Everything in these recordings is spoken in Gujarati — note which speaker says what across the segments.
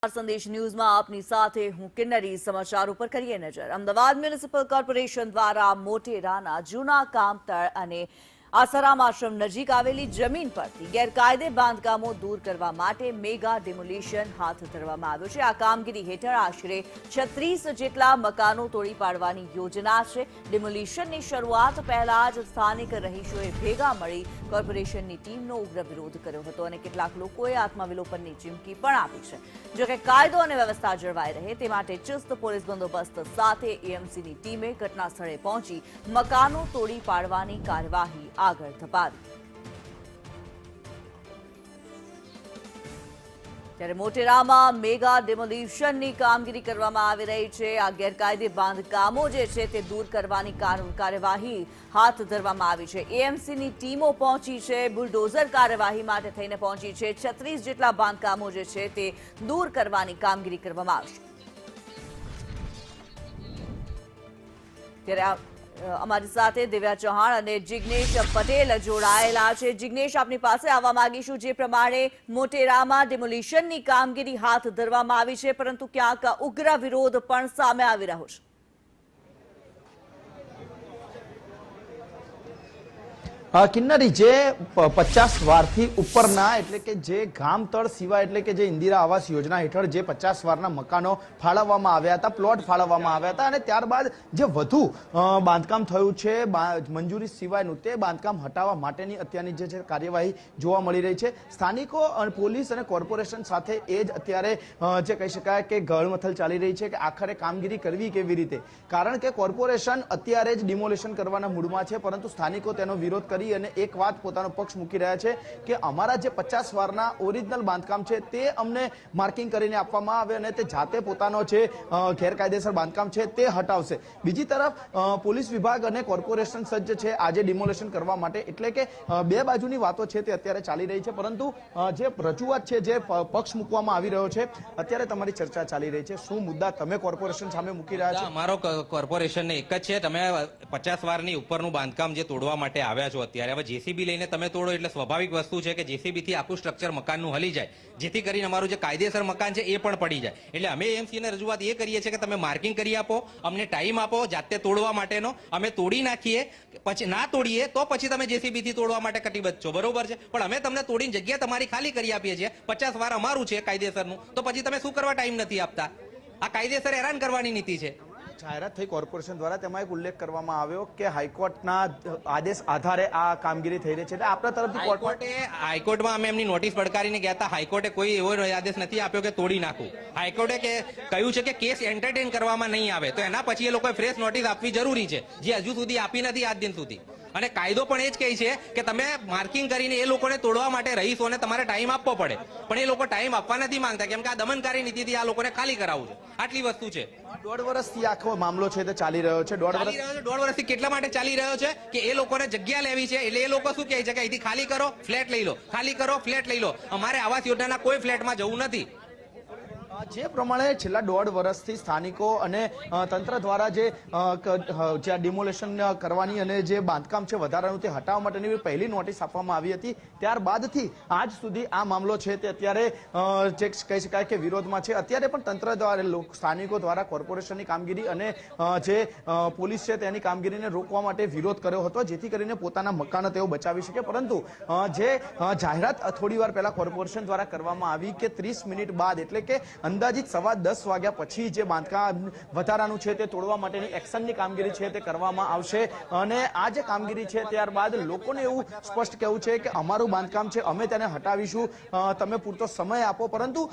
Speaker 1: संदेश न्यूज में आपनी साथे हूं किन्नरी। समाचार पर करिए नजर। अमदावाद म्युनिसिपल कॉर्पोरेशन द्वारा मोटेराना जूना कामतळ અને આસારામ આશ્રમ નજીક આવેલી જમીન પરથી ગેરકાયદે બાંધકામો દૂર કરવા માટે મેગા ડિમોલિશન હાથ ધરવામાં આવ્યું છે। આ કામગીરી હેઠળ આશરે 36 જેટલા મકાનો તોડી પાડવાની યોજના છે। ડિમોલિશનની શરૂઆત પહેલા જ સ્થાનિક રહીશોએ ભેગા મળી કોર્પોરેશનની ટીમનો ઉગ્ર વિરોધ કર્યો હતો અને કેટલાક લોકોએ આત્મવિલોપનની ચીમકી પણ આપી છે। જો કે કાયદો અને વ્યવસ્થા જળવાઈ રહે તે માટે ચુસ્ત પોલીસ બંદોબસ્ત સાથે એએમસીની ટીમે ઘટના સ્થળે પહોંચી મકાનો તોડી પાડવાની કાર્યવાહી આગળ ધપાવી। ત્યારે મોટેરામાં મેગા ડિમોલિશનની કામગીરી કરવામાં આવી રહી છે। આ ગેરકાયદે બાંધકામો જે છે તે દૂર કરવાની કાર્યવાહી હાથ ધરવામાં આવી છે। એએમસીની ટીમો પહોંચી છે, બુલડોઝર કાર્યવાહી માટે થઈને પહોંચી છે। 36 જેટલા બાંધકામો જે છે તે દૂર કરવાની કામગીરી કરવામાં આવશે। ત્યારે અમારી સાથે દિવ્યા ચૌહાણ અને જિગ્નેશ પટેલ જોડાયેલા છે। જિગ્નેશ, આપની પાસે આવવા માંગીશું। જે પ્રમાણે મોટેરામાં ડિમોલિશનની કામગીરી હાથ ધરવામાં આવી છે, પરંતુ ક્યાંક ઉગ્ર વિરોધ પણ સામે આવી રહ્યો છે।
Speaker 2: કિન્નરી, જે 50 વારથી ઉપરના એટલે કે જે ગામતળ સિવાય એટલે કે જે ઇન્દિરા આવાસ યોજના હેઠળ જે 50 વારના મકાનો ફાળવવામાં આવ્યા હતા, પ્લોટ ફાળવવામાં આવ્યા હતા અને ત્યારબાદ જે વધુ બાંધકામ થયું છે મંજૂરી સિવાયનું, તે બાંધકામ હટાવવા માટેની અત્યારની જે કાર્યવાહી જોવા મળી રહી છે। સ્થાનિકો અને પોલીસ અને કોર્પોરેશન સાથે એ જ અત્યારે જે કહી શકાય કે ગળમથલ ચાલી રહી છે કે આખરે કામગીરી કરવી કેવી રીતે, કારણ કે કોર્પોરેશન અત્યારે જ ડિમોલિશન કરવાના મૂડમાં છે, પરંતુ સ્થાનિકો તેનો વિરોધ કરી અને એક વાત પોતાનો પક્ષ મૂકી રહ્યા છે કે અમારા જે 50 વારના ઓરિજિનલ બાંધકામ છે તે અમને માર્કિંગ કરીને આપવામાં આવે અને તે જાતે પોતાનો જે ગેરકાયદેસર બાંધકામ છે તે હટાવશે। બીજી તરફ પોલીસ વિભાગ અને કોર્પોરેશન સજ્જ છે આજે ડિમોલિશન કરવા માટે, એટલે કે બે બાજુની વાતો છે તે અત્યારે ચાલી રહી છે, પરંતુ જે રજૂઆત છે, જે પક્ષ મૂકવામાં આવી રહ્યો છે, અત્યારે તમારી ચર્ચા ચાલી રહી છે। શું મુદ્દા તમે કોર્પોરેશન સામે મૂકી રહ્યા છો?
Speaker 3: અમારો કોર્પોરેશનને એક જ છે, તમે 50 વારની ઉપરનું બાંધકામ જે તોડવા માટે આવ્યા છો ત્યારે હવે જેસીબી લઈને તમે તોડો એટલે સ્વાભાવિક વસ્તુ છે કે જેસીબી થી આખું સ્ટ્રક્ચર મકાનનું હલી જાય, જેથી કરીને અમારું જે કાયદેસર મકાન છે એ પણ પડી જાય। એટલે અમે એએમસી ને રજૂઆત એ કરીએ છીએ કે તમે માર્કિંગ કરી આપો, અમને ટાઈમ આપો જાતે તોડવા માટેનો, અમે તોડી નાખીએ, પછી ના તોડીએ તો પછી તમે જેસીબી થી તોડવા માટે કટિબદ્ધ છો, બરોબર છે, પણ અમે તમને તોડીને જગ્યા તમારી ખાલી કરી આપીએ છીએ। 50 વાર અમારું છે કાયદેસરનું, તો પછી તમે શું કરવા ટાઈમ નથી આપતા? આ કાયદેસર હેરાન કરવાની નીતિ છે।
Speaker 2: જાહેરાત થઈ કોર્પોરેશન દ્વારા, તેમાં એક ઉલ્લેખ કરવામાં આવ્યો કે હાઈકોર્ટના આદેશ આધારે આ કામગીરી થઈ રહી છે, એટલે આપણા તરફથી
Speaker 3: હાઈકોર્ટમાં અમે એમની નોટિસ પડકારીને ગયા હતા। હાઈકોર્ટે કોઈ એવો આદેશ નથી આપ્યો કે તોડી નાખું। હાઈકોર્ટે કહ્યું છે કે કેસ એન્ટરટેન કરવામાં નહીં આવે, તો એના પછી એ લોકોએ ફ્રેશ નોટિસ આપવી જરૂરી છે, જે હજુ સુધી આપી નથી આજ દિન સુધી। અને કાયદો પણ એ જ કહે છે કે તમે માર્કિંગ કરીને એ લોકોને તોડવા માટે રહીશોને તમારે ટાઈમ આપવો પડે, પણ એ લોકો ટાઈમ આપવા નથી માંગતા, કેમ કે આ દમનકારી નીતિથી આ લોકોને ખાલી કરાવવું છે, આટલી વસ્તુ છે।
Speaker 2: 1.5 વર્ષથી આખો મામલો છે તે ચાલી રહ્યો છે।
Speaker 3: 1.5 વર્ષથી કેટલા માટે ચાલી રહ્યો છે કે એ લોકોને જગ્યા લેવી છે, એટલે એ લોકો શું કહે છે કે અહીંથી ખાલી કરો ફ્લેટ લઈ લો, ખાલી કરો ફ્લેટ લઈ લો। અમારે આવાસ યોજનાના કોઈ ફ્લેટમાં જવું નથી।
Speaker 2: જે પ્રમાણે છેલ્લા 1.5 વર્ષથી સ્થાનિકો અને તંત્ર દ્વારા જે ડિમોલેશન કરવાની અને જે બાંધકામ છે વધારાનું તે હટાવવા માટેની પહેલી નોટિસ આપવામાં આવી હતી, ત્યારબાદથી આજ સુધી આ મામલો છે તે અત્યારે જે કહી શકાય કે વિરોધમાં છે। અત્યારે પણ તંત્ર દ્વારા, સ્થાનિકો દ્વારા કોર્પોરેશનની કામગીરી અને જે પોલીસ છે તેની કામગીરીને રોકવા માટે વિરોધ કર્યો હતો, જેથી કરીને પોતાના મકાનો તેઓ બચાવી શકે, પરંતુ જે જાહેરાત થોડી વાર પહેલા કોર્પોરેશન દ્વારા કરવામાં આવી કે 30 મિનિટ બાદ એટલે કે અંદાજિત 10:15 વાગ્યા પછી જે બાંધકામ વધારાનું છે તે તોડવા માટેની એક્શનની કામગીરી છે તે કરવામાં આવશે। અને આ જે કામગીરી છે ત્યારબાદ લોકોને એવું સ્પષ્ટ કહેવું છે કે અમારું બાંધકામ છે અમે તેને હટાવીશું, તમે પૂરતો સમય આપો, પરંતુ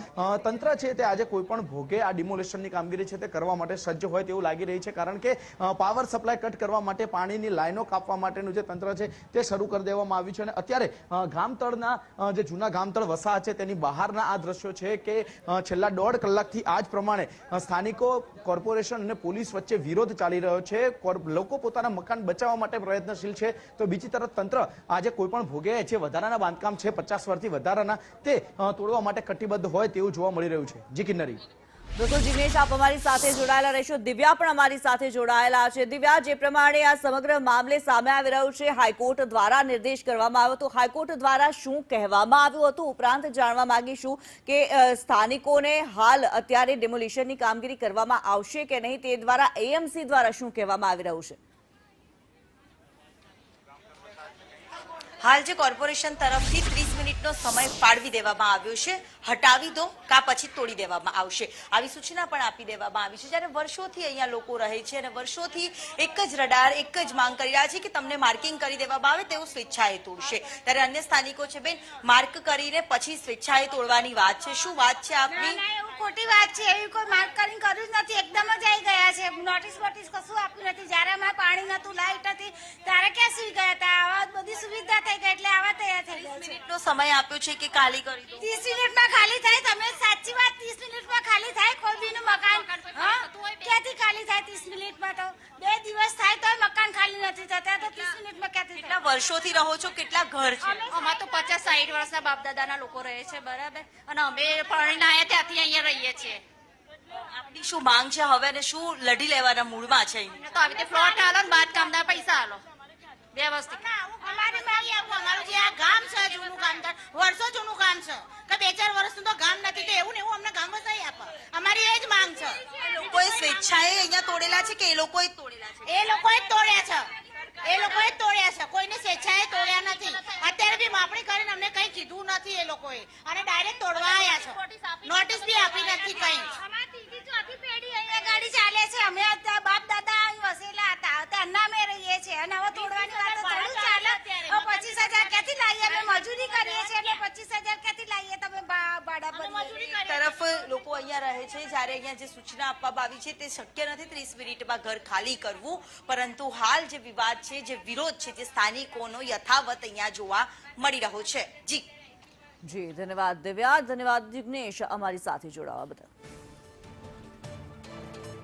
Speaker 2: તંત્ર છે તે આજે કોઈ પણ ભોગે આ ડિમોલિશનની કામગીરી છે તે કરવા માટે સજ્જ હોય તેવું લાગી રહી છે, કારણ કે પાવર સપ્લાય કટ કરવા માટે, પાણીની લાઈનો કાપવા માટેનું જે તંત્ર છે તે શરૂ કરી દેવામાં આવ્યું છે। અને અત્યારે ગામતળના જે જૂના ગામતળ વસાહત છે તેની બહારના આ દ્રશ્યો છે કે છેલ્લા 1.5 કલાકથી આ જ પ્રમાણે સ્થાનિકો, કોર્પોરેશન અને પોલીસ વચ્ચે વિરોધ ચાલી રહ્યો છે। લોકો પોતાના મકાન બચાવવા માટે પ્રયત્નશીલ છે, તો બીજી તરફ તંત્ર આજે કોઈ પણ ભોગે જે વધારાના બાંધકામ છે 50 વર્ષથી વધારાના તે તોડવા માટે કટિબદ્ધ હોય તેવું જોવા મળી રહ્યું છે। જી કિન્નરી।
Speaker 1: બિલકુલ જિગ્નેશ, આપ અમારી સાથે જોડાયેલા રહેશો. દિવ્યા પણ અમારી સાથે જોડાયેલા છે. દિવ્યા, જે પ્રમાણે આ સમગ્ર મામલે સામે આવી રહ્યું છે, હાઈકોર્ટ દ્વારા નિર્દેશ કરવામાં આવ્યો તો હાઈકોર્ટ દ્વારા શું કહેવામાં આવ્યું હતું? ઉપરાંત જાણવા માંગીશું કે સ્થાનિકોને હાલ અત્યારે ડિમોલિશનની કામગીરી કરવામાં આવશે કે નહીં, તે દ્વારા એએમસી દ્વારા શું કહેવામાં આવી રહ્યું છે?
Speaker 4: હાલ જે કોર્પોરેશન તરફથી 30 મિનિટનો સમય ફાળવી દેવામાં આવ્યો છે, હટાવી દો કા પછી તોડી દેવામાં આવશે, આવી સૂચના પણ આપી દેવામાં આવી છે. જ્યારે વર્ષોથી અહીંયા લોકો રહે છે અને વર્ષોથી એક જ રડાર, એક જ માંગ કરી રહ્યા છે કે તમને માર્કિંગ કરી દેવામાં આવે, તેઓ સ્વેચ્છાએ તોડશે. ત્યારે અન્ય સ્થાનિકો છે બેન, માર્ક કરીને પછી સ્વેચ્છાએ તોડવાની વાત છે, શું વાત છે આપની?
Speaker 5: ખોટી વાત છે, એવી કોઈ માર્ક કરીને કર્યું જ નથી, એકદમ જ આવી ગયા છે. નોટિસ બોટિસ કશું આપ્યું નથી. જ્યારે અમારે પાણી નતું, લાઈટ હતી, ત્યારે ક્યાં સુઈ ગયા હતા? આવા બધી સુવિધા થઈ ગઈ એટલે આવા તૈયાર થઈ ગયા છે.
Speaker 4: મિનિટનો સમય આપ્યો છે કે ખાલી કરી દો.
Speaker 5: 30 મિનિટમાં ખાલી થાય. તમે સાચી વાત, 30 મિનિટમાં ખાલી થાય કોઈ બીનું મકાન? ક્યાંથી ખાલી થાય 30 મિનિટમાં? તો 2 દિવસ થાય તો મકાન ખાલી નથી થતા, તો 30 મિનિટમાં ક્યાંથી
Speaker 4: કેટલા વર્ષોથી રહો છો? કેટલા ઘર છે?
Speaker 6: અમાર તો 50-60 વર્ષના બાપ દાદાના લોકો રહે છે, બરાબર, અને અમે પરણીને આવ્યા ત્યાંથી અહીંયા રહીએ છીએ.
Speaker 4: આપની શું માંગ છે હવે અને શું લડી લેવાના મૂળમાં છે?
Speaker 6: તો આવી રીતે પ્લોટ આલો ને બાંધકામદાર પૈસા આલો, વ્યવસ્થિત.
Speaker 5: અમારી માંગ એવું, અમારું જે આ ગામ છે જૂનું ગામ, વર્ષો જૂનું ગામ છે, કે 2-4 વર્ષનું તો ગામ નથી, તો એવું ને એવું અમને ગામ જ આપે. અમારી એ જ માંગ છે.
Speaker 4: લોકોએ સ્વેચ્છાએ અહીંયા તોડેલા છે કે એ લોકોએ જ તોડેલા છે?
Speaker 5: એ લોકોએ જ તોડ્યા છે, એ લોકોએ જ તોડ્યા છે, કોઈને સ્વેચ્છાએ તોડ્યા નથી. અત્યારે બી માપણી કરીને અમને કઈ કીધું નથી એ લોકોએ, અને ડાયરેક્ટ તોડવા આવ્યા છે. નોટિસ બી આપી નથી કઈ. અમારી 3જી 4થી પેઢી અહીંયા ગાડી ચાલે છે. અમે બાપ દાદા અહીં વસેલા હતા, ત્યારના અમે રહીએ છીએ, અને હવે તોડવાની વાત તો થોડું ચાલે. 25,000 ક્યાંથી લાવીએ? અમે મજૂરી કરીએ છીએ એટલે 25,000 ક્યાંથી લાવીએ? તમે ભાડા પર
Speaker 4: તરફ લોકો અહીંયા રહે છે, જ્યારે અહીંયા જે સૂચના આપવામાં આવી છે તે શક્ય નથી 30 મિનિટમાં ઘર ખાલી કરવું, પરંતુ હાલ જે વિવાદ છે, જે વિરોધ છે, જે સ્થાનિકોનો યથાવત અહીંયા જોવા મળી રહ્યો છે. જી
Speaker 1: જી ધન્યવાદ દિવ્યા, ધન્યવાદ જિગ્નેશ અમારી સાથે જોડાવા બદલ.